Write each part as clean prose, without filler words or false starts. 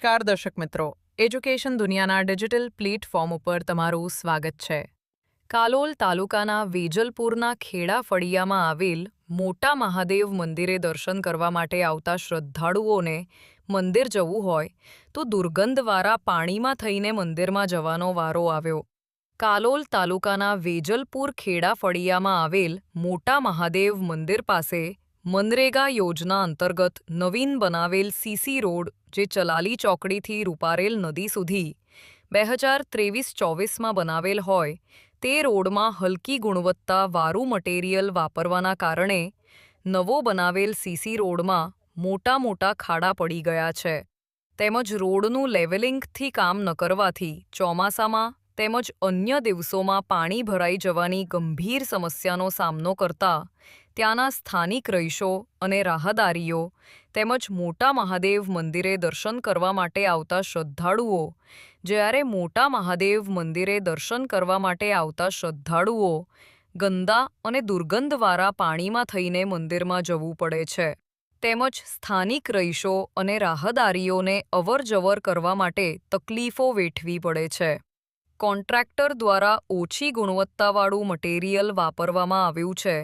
નમસ્કાર દર્શક મિત્રો, એજ્યુકેશન દુનિયાના ડિજિટલ પ્લેટફોર્મ ઉપર તમારું સ્વાગત છે. કાલોલ તાલુકાના વેજલપુરના ખેડા ફળિયામાં આવેલ મોટા મહાદેવ મંદિરે દર્શન કરવા માટે આવતા શ્રદ્ધાળુઓને મંદિર જવું હોય તો દુર્ગંધવાળા પાણીમાં થઈને મંદિરમાં જવાનો વારો આવ્યો. કાલોલ તાલુકાના વેજલપુર ખેડા ફળિયામાં આવેલ મોટા મહાદેવ મંદિર પાસે મનરેગા યોજના અંતર્ગત નવીન બનાવેલ સીસી રોડ જે ચલાલી ચોકડીથી રૂપારેલ નદી સુધી 2023-24માં બનાવેલ હોય તે રોડમાં હલકી ગુણવત્તાવાળું મટીરિયલ વાપરવાના કારણે નવો બનાવેલ સીસી રોડમાં મોટા મોટા ખાડા પડી ગયા છે. તેમજ રોડનું લેવલિંગથી કામ ન કરવાથી ચોમાસામાં તેમજ અન્ય દિવસોમાં પાણી ભરાઈ જવાની ગંભીર સમસ્યાનો સામનો કરતા ત્યાંના સ્થાનિક રહીશો અને રાહદારીઓ તેમજ મોટા મહાદેવ મંદિરે દર્શન કરવા માટે આવતા શ્રદ્ધાળુઓ જ્યારે મોટા મહાદેવ મંદિરે દર્શન કરવા માટે આવતા શ્રદ્ધાળુઓ ગંદા અને દુર્ગંધવાળા પાણીમાં થઈને મંદિરમાં જવું પડે છે. તેમજ સ્થાનિક રહીશો અને રાહદારીઓને અવરજવર કરવા માટે તકલીફો વેઠવી પડે છે. કોન્ટ્રાક્ટર દ્વારા ઓછી ગુણવત્તાવાળું મટીરિયલ વાપરવામાં આવ્યું છે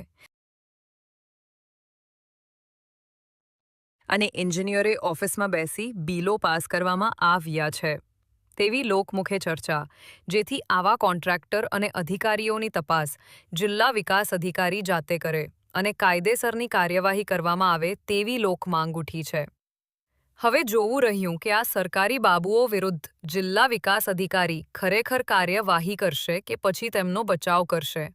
અને એન્જિનિયરે ઓફિસમાં બેસી બિલો પાસ કરવામાં આવ્યા છે તેવી લોકમુખે ચર્ચા, જેથી આવા કોન્ટ્રાક્ટર અને અધિકારીઓની તપાસ જિલ્લા વિકાસ અધિકારી જાતે કરે અને કાયદેસરની કાર્યવાહી કરવામાં આવે તેવી લોકમાંગ ઉઠી છે. હવે જોવું રહ્યું કે આ સરકારી બાબુઓ વિરુદ્ધ જિલ્લા વિકાસ અધિકારી ખરેખર કાર્યવાહી કરશે કે પછી તેમનો બચાવ કરશે.